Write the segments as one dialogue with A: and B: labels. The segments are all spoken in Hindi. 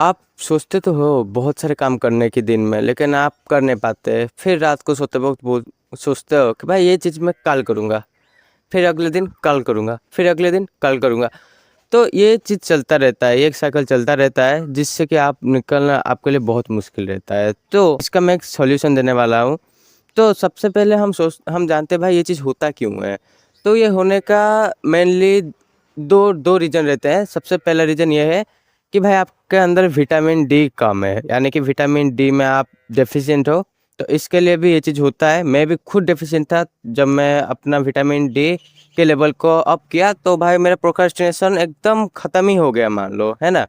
A: आप सोचते तो हो बहुत सारे काम करने के दिन में, लेकिन आप कर नहीं पाते। फिर रात को सोते वक़्त सोचते हो कि भाई ये चीज़ मैं कल करूँगा, फिर अगले दिन कल करूँगा, फिर अगले दिन कल करूँगा। तो ये चीज़ चलता रहता है, एक साइकिल चलता रहता है, जिससे कि आप निकलना आपके लिए बहुत मुश्किल रहता है। तो इसका मैं एक सॉल्यूशन देने वाला हूँ। तो सबसे पहले हम जानते हैं भाई ये चीज़ होता क्यों है? तो ये होने का मेनली 2 रीज़न रहते हैं। सबसे पहला रीज़न ये है कि भाई आपके अंदर विटामिन डी कम है, यानी कि विटामिन डी में आप डेफ़िशिएंट हो, तो इसके लिए भी ये चीज़ होता है। मैं भी खुद डेफ़िशिएंट था, जब मैं अपना विटामिन डी के लेवल को अप किया तो भाई मेरा प्रोक्रास्टिनेशन एकदम ख़त्म ही हो गया मान लो, है ना?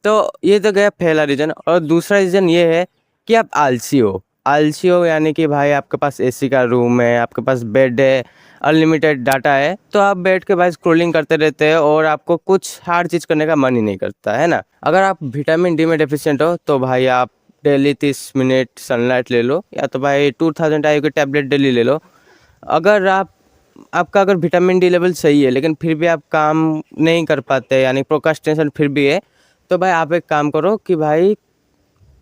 A: तो ये तो गया पहला रीज़न, और दूसरा रीज़न ये है कि आप आलसी हो। आलसी हो यानी कि भाई आपके पास एसी का रूम है, आपके पास बेड है, अनलिमिटेड डाटा है, तो आप बैठ के भाई स्क्रॉलिंग करते रहते हैं और आपको कुछ हार्ड चीज़ करने का मन ही नहीं करता, है ना? अगर आप विटामिन डी में डेफ़िशिएंट हो तो भाई आप डेली 30 मिनट सनलाइट ले लो, या तो भाई 2000 IU की टैबलेट डेली ले लो। अगर आपका अगर विटामिन डी लेवल सही है लेकिन फिर भी आप काम नहीं कर पाते, यानी प्रोक्रास्टिनेशन फिर भी है, तो भाई आप एक काम करो कि भाई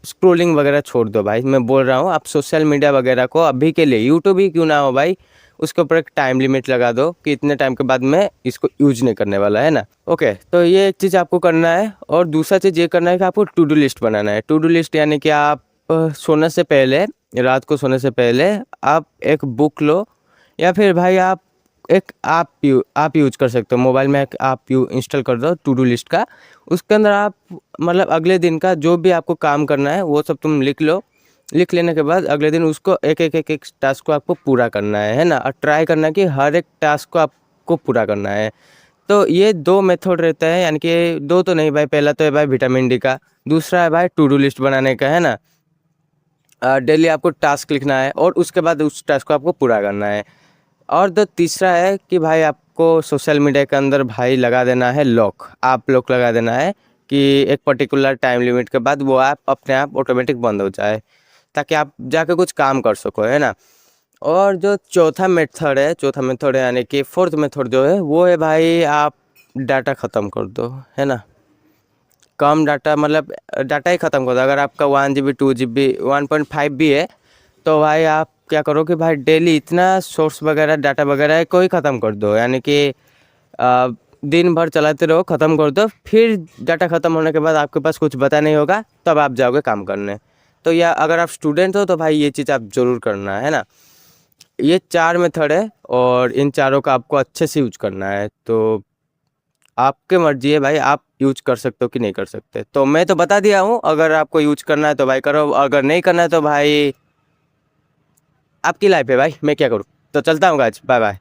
A: स्क्रॉलिंग वगैरह छोड़ दो भाई। मैं बोल रहा हूँ आप सोशल मीडिया वगैरह को अभी के लिए, यूट्यूब ही क्यों ना हो भाई, उसके ऊपर एक टाइम लिमिट लगा दो कि इतने टाइम के बाद मैं इसको यूज नहीं करने वाला, है ना? ओके, तो ये एक चीज़ आपको करना है, और दूसरा चीज़ ये करना है कि आपको टू डू लिस्ट बनाना है। टू डू लिस्ट यानी कि आप सोने से पहले, रात को सोने से पहले आप एक बुक लो, या फिर भाई आप एक आप यूज कर सकते हो। मोबाइल में एक आप इंस्टॉल कर दो टू डू लिस्ट का। उसके अंदर आप मतलब अगले दिन का जो भी आपको काम करना है वो सब तुम लिख लो। लिख लेने के बाद अगले दिन उसको एक टास्क को आपको पूरा करना है ना? और ट्राई करना है कि हर एक टास्क को आपको पूरा करना है। तो ये 2 मेथड रहते हैं, यानी कि 2 तो नहीं भाई, पहला तो है भाई विटामिन डी का, दूसरा है भाई टू डू लिस्ट बनाने का, है ना? डेली आपको टास्क लिखना है और उसके बाद उस टास्क को आपको पूरा करना है। और द तीसरा है कि भाई आपको सोशल मीडिया के अंदर भाई लगा देना है लॉक। आप लॉक लगा देना है कि एक पर्टिकुलर टाइम लिमिट के बाद वो ऐप अपने आप ऑटोमेटिक बंद हो जाए, ताकि आप जाके कुछ काम कर सको, है ना? और जो चौथा मेथड है यानी कि फोर्थ मेथड जो है वो है भाई आप डाटा ख़त्म कर दो, है ना? कम डाटा मतलब डाटा ही ख़त्म कर दो। अगर आपका 1 GB 2 GB 1.5 भी है, तो भाई आप क्या करो कि भाई डेली इतना सोर्स वगैरह डाटा वगैरह है कोई ख़त्म कर दो, यानी कि दिन भर चलाते रहो, ख़त्म कर दो। फिर डाटा ख़त्म होने के बाद आपके पास कुछ बचा नहीं होगा, तब आप जाओगे काम करने। तो या अगर आप स्टूडेंट हो तो भाई ये चीज़ आप ज़रूर करना, है ना? ये 4 मेथड है और इन चारों का आपको अच्छे से यूज करना है। तो आपकी मर्जी है भाई, आप यूज कर सकते हो कि नहीं कर सकते। तो मैं तो बता दिया हूँ, अगर आपको यूज करना है तो भाई करो, अगर नहीं करना है तो भाई आपकी लाइफ है भाई, मैं क्या करूँ। तो चलता हूँ गाइस, बाय बाय।